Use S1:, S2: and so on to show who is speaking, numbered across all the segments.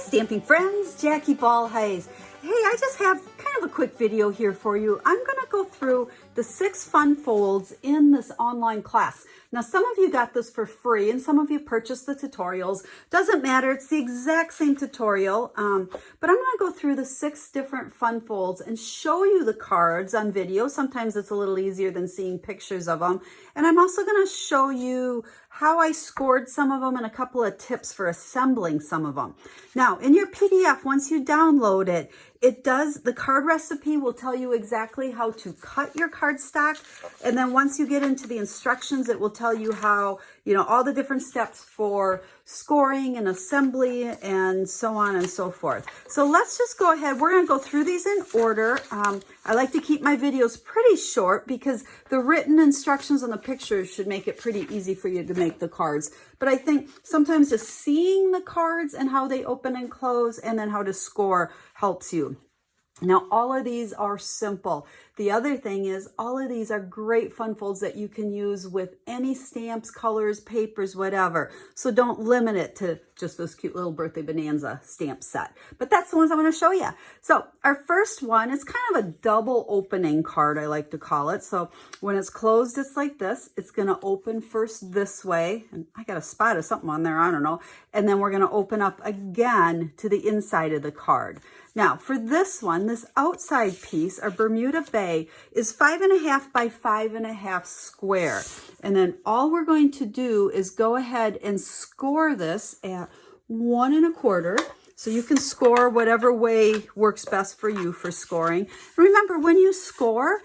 S1: Stamping friends, Jackie Ball Hayes. Hey, I just have kind of a quick video here for you. I'm going to go through the 6 fun folds in this online class. Now, some of you got this for free and some of you purchased the tutorials. Doesn't matter, it's the exact same tutorial, but I'm going to go through the 6 different fun folds and show you the cards on video. Sometimes it's a little easier than seeing pictures of them. And I'm also going to show you how I scored some of them and a couple of tips for assembling some of them. Now, in your PDF, once you download it, the card recipe will tell you exactly how to cut your cardstock. And then once you get into the instructions, it will tell you how, all the different steps for scoring and assembly and so on and so forth. So let's just go ahead. We're going to go through these in order. I like to keep my videos pretty short because the written instructions on the pictures should make it pretty easy for you to make the cards. But I think sometimes just seeing the cards and how they open and close and then how to score helps you. Now, all of these are simple. The other thing is all of these are great fun folds that you can use with any stamps, colors, papers, whatever. So don't limit it to just this cute little Birthday Bonanza stamp set. But that's the ones I'm going to show you. So our first one is kind of a double opening card, I like to call it. So when it's closed, it's like this. It's going to open first this way. And I got a spot of something on there, I don't know. And then we're going to open up again to the inside of the card. Now, for this one, this outside piece, our Bermuda Bay, is 5.5 by 5.5 square. And then all we're going to do is go ahead and score this at 1 1/4. So you can score whatever way works best for you for scoring. Remember, when you score,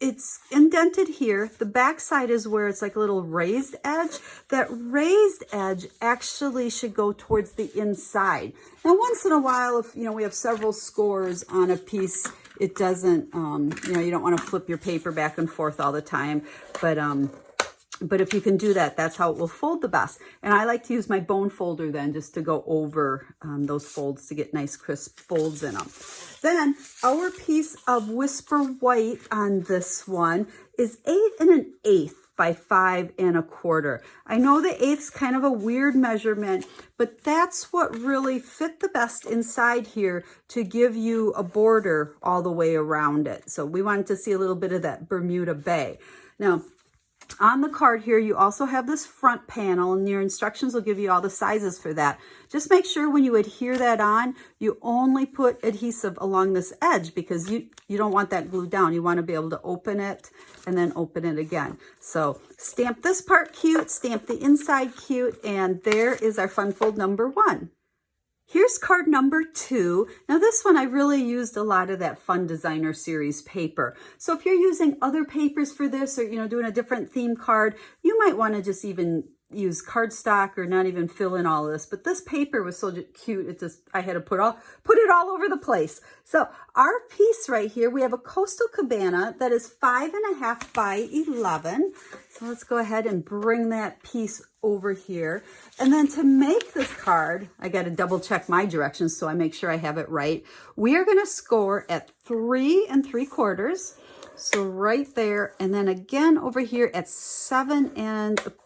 S1: it's indented here. The back side is where it's like a little raised edge. That raised edge actually should go towards the inside. Now, once in a while, if we have several scores on a piece, it doesn't, you don't want to flip your paper back and forth all the time. But if you can do that, that's how it will fold the best. And I like to use my bone folder then just to go over those folds to get nice crisp folds in them. Then our piece of Whisper White on this one is 8 1/8 by 5 1/4. I know the 8th's kind of a weird measurement, but that's what really fit the best inside here to give you a border all the way around it. So we wanted to see a little bit of that Bermuda Bay. Now, on the card here, you also have this front panel, and your instructions will give you all the sizes for that. Just make sure when you adhere that on, you only put adhesive along this edge because you don't want that glued down. You want to be able to open it and then open it again. So stamp this part cute, stamp the inside cute, and there is our fun fold number 1. Here's card number 2. Now this one, I really used a lot of that Fun Designer Series paper. So if you're using other papers for this or, doing a different theme card, you might want to just even use cardstock or not even fill in all of this. But this paper was so cute, I had to put it all over the place. So our piece right here, we have a Coastal Cabana that is 5.5 by 11. So let's go ahead and bring that piece over here. And then to make this card, I got to double check my directions so I make sure I have it right. We are going to score at 3 3/4. So right there, and then again over here at 7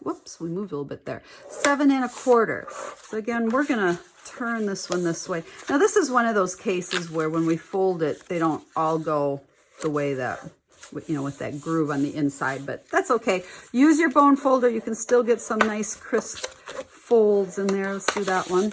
S1: whoops, we moved a little bit there, 7 1/4. So again, we're gonna turn this one this way. Now this is one of those cases where when we fold it, they don't all go the way that, with that groove on the inside, but that's okay. Use your bone folder. You can still get some nice crisp folds in there. Let's do that one.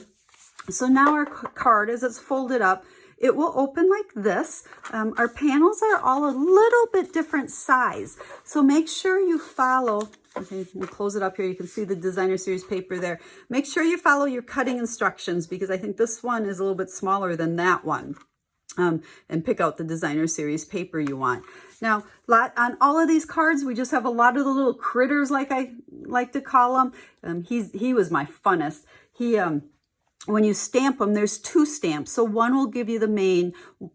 S1: So now our card, as it's folded up, it will open like this. Our panels are all a little bit different size. So make sure you follow, okay, we'll close it up here. You can see the Designer Series paper there. Make sure you follow your cutting instructions because I think this one is a little bit smaller than that one. And pick out the Designer Series paper you want. Now, on all of these cards, we just have a lot of the little critters, like I like to call them. He was my funnest. When you stamp them, there's 2 stamps. So one will give you the mane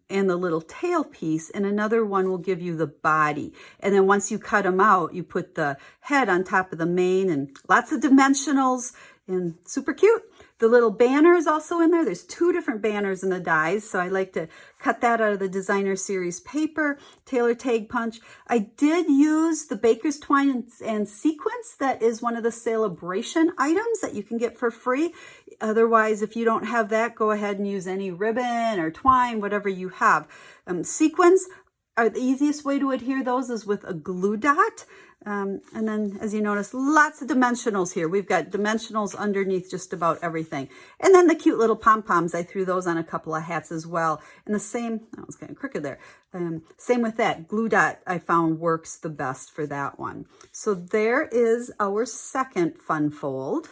S1: and the little tail piece, and another one will give you the body. And then once you cut them out, you put the head on top of the mane, and lots of dimensionals and super cute. The little banner is also in there. There's 2 different banners in the dies, so I like to cut that out of the designer series paper, tailor tag punch. I did use the baker's twine and sequins. That is one of the celebration items that you can get for free. Otherwise, if you don't have that, go ahead and use any ribbon or twine, whatever you have. Sequins are the easiest way to adhere those is with a glue dot. And then, as you notice, lots of dimensionals here. We've got dimensionals underneath just about everything. And then the cute little pom-poms, I threw those on a couple of hats as well. And the same, that was kind of crooked there. Same with that. Glue dot I found works the best for that one. So there is our second fun fold.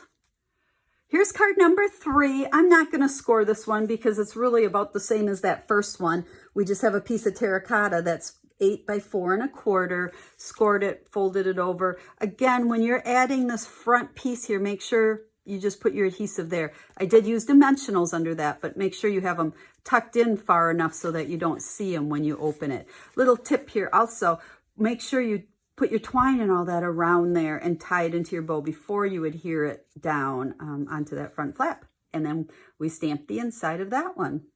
S1: Here's card number 3. I'm not going to score this one because it's really about the same as that first one. We just have a piece of terracotta that's 8 by 4 1/4, scored it, folded it over. Again, when you're adding this front piece here, make sure you just put your adhesive there. I did use dimensionals under that, but make sure you have them tucked in far enough so that you don't see them when you open it. Little tip here also, make sure you put your twine and all that around there and tie it into your bow before you adhere it down onto that front flap. And then we stamp the inside of that one.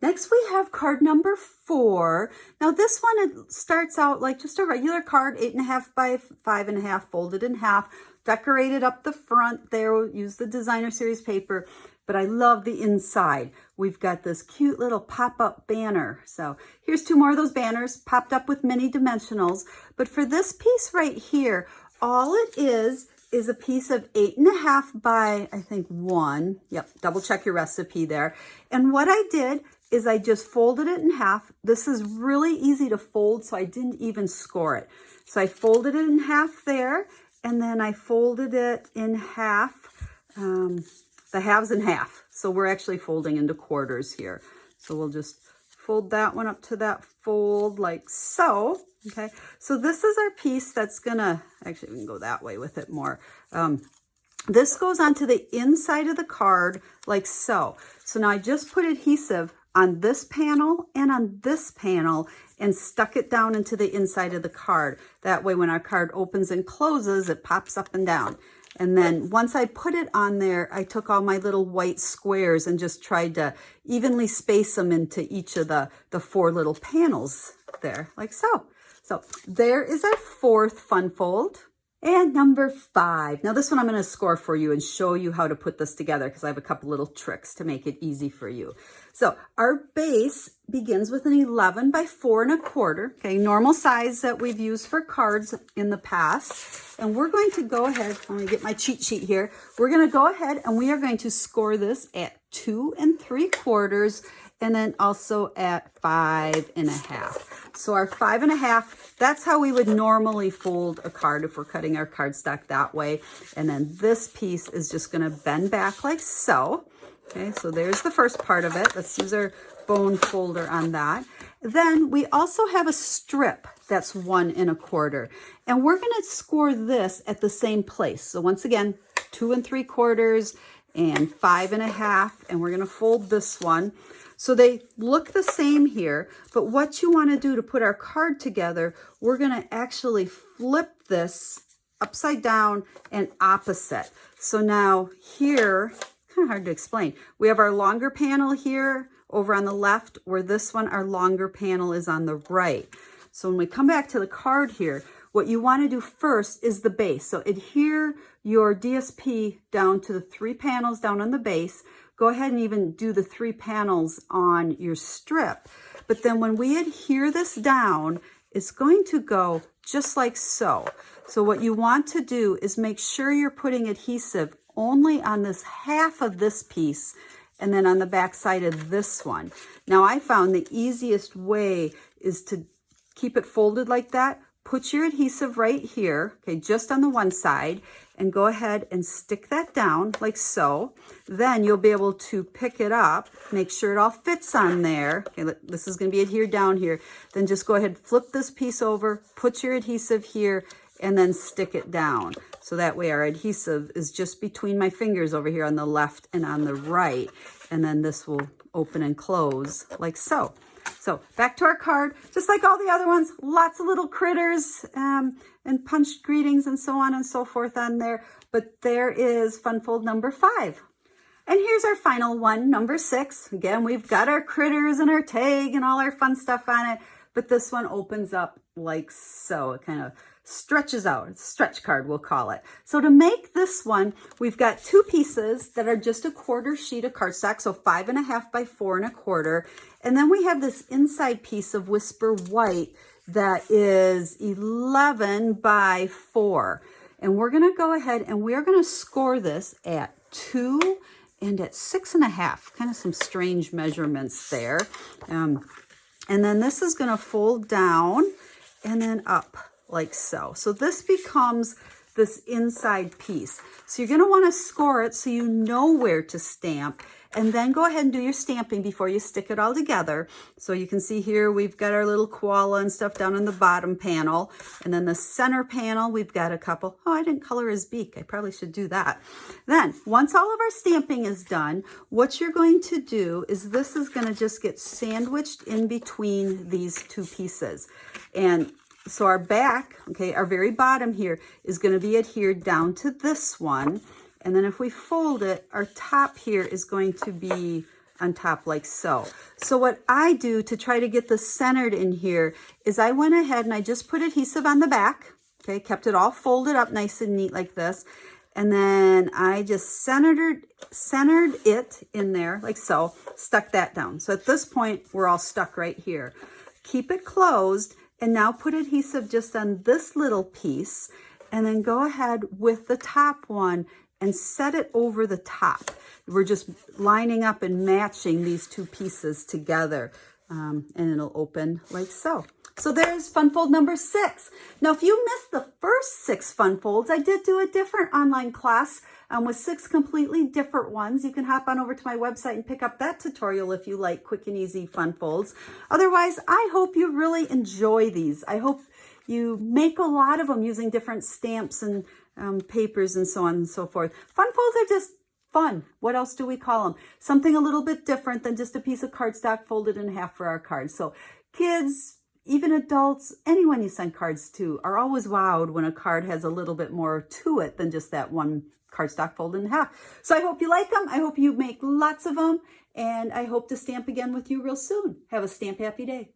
S1: Next, we have card number 4. Now this one, it starts out like just a regular card, 8.5 by 5.5, folded in half, decorated up the front there. We'll use the designer series paper, but I love the inside. We've got this cute little pop-up banner. So here's 2 more of those banners popped up with mini dimensionals. But for this piece right here, all it is a piece of 8.5 by, I think, 1. Yep, double check your recipe there. And what I did is I just folded it in half. This is really easy to fold, so I didn't even score it. So I folded it in half there, and then I folded it in half, the halves in half. So we're actually folding into quarters here. So we'll just fold that one up to that fold like so. Okay, so this is our piece that's gonna, actually we can go that way with it more. This goes onto the inside of the card like so. So now I just put adhesive on this panel and on this panel and stuck it down into the inside of the card. That way when our card opens and closes, it pops up and down. And then once I put it on there, I took all my little white squares and just tried to evenly space them into each of the 4 little panels there, like so. So there is our 4th fun fold. And number 5. Now this one I'm going to score for you and show you how to put this together because I have a couple little tricks to make it easy for you. So our base begins with an 11 by 4 1/4. Okay, normal size that we've used for cards in the past. And we're going to go ahead, let me get my cheat sheet here. We're going to go ahead and we are going to score this at 2 3/4 and then also at 5 1/2. So our 5 1/2, that's how we would normally fold a card if we're cutting our cardstock that way. And then this piece is just going to bend back like so. Okay, so there's the first part of it. Let's use our bone folder on that. Then we also have a strip that's 1 1/4. And we're going to score this at the same place. So once again, 2 3/4 and 5 1/2. And we're going to fold this one. So they look the same here, but what you want to do to put our card together, we're going to actually flip this upside down and opposite. So now here, kind of hard to explain. We have our longer panel here over on the left, where this one, our longer panel is on the right. So when we come back to the card here, what you want to do first is the base. So adhere your DSP down to the 3 panels down on the base. Go ahead and even do the 3 panels on your strip. But then when we adhere this down, it's going to go just like so. So what you want to do is make sure you're putting adhesive only on this half of this piece and then on the back side of this one. Now I found the easiest way is to keep it folded like that. Put your adhesive right here, okay, just on the one side, and go ahead and stick that down like so. Then you'll be able to pick it up, make sure it all fits on there. Okay, this is going to be adhered down here. Then just go ahead, flip this piece over, put your adhesive here, and then stick it down. So that way our adhesive is just between my fingers over here on the left and on the right. And then this will open and close like so. So back to our card, just like all the other ones, lots of little critters and punched greetings and so on and so forth on there. But there is fun fold number 5. And here's our final one, number 6. Again, we've got our critters and our tag and all our fun stuff on it, but this one opens up like so. It kind of stretches out. It's a stretch card, we'll call it. So to make this one, we've got 2 pieces that are just a 1/4 sheet of cardstock, so 5.5 by 4 1/4. And then we have this inside piece of Whisper White that is 11 by 4. And we're going to go ahead and we're going to score this at 2 and at 6.5, kind of some strange measurements there. And then this is going to fold down and then up like so. So this becomes this inside piece. So you're going to want to score it so you know where to stamp, and then go ahead and do your stamping before you stick it all together. So you can see here we've got our little koala and stuff down in the bottom panel, and then the center panel we've got a couple. Oh, I didn't color his beak. I probably should do that. Then once all of our stamping is done, what you're going to do is this is going to just get sandwiched in between these 2 pieces. And so our back, okay, our very bottom here is going to be adhered down to this one. And then if we fold it, our top here is going to be on top like so. So what I do to try to get this centered in here is I went ahead and I just put adhesive on the back, okay, kept it all folded up nice and neat like this. And then I just centered it in there like so, stuck that down. So at this point, we're all stuck right here. Keep it closed. And now put adhesive just on this little piece, and then go ahead with the top one and set it over the top. We're just lining up and matching these 2 pieces together, and it'll open like so. So there's fun fold number 6. Now, if you missed the first 6 fun folds, I did do a different online class with 6 completely different ones. You can hop on over to my website and pick up that tutorial if you like quick and easy fun folds. Otherwise, I hope you really enjoy these. I hope you make a lot of them using different stamps and papers and so on and so forth. Fun folds are just fun. What else do we call them? Something a little bit different than just a piece of cardstock folded in half for our cards. So kids, even adults, anyone you send cards to are always wowed when a card has a little bit more to it than just that one cardstock folded in half. So I hope you like them. I hope you make lots of them. And I hope to stamp again with you real soon. Have a stamp happy day.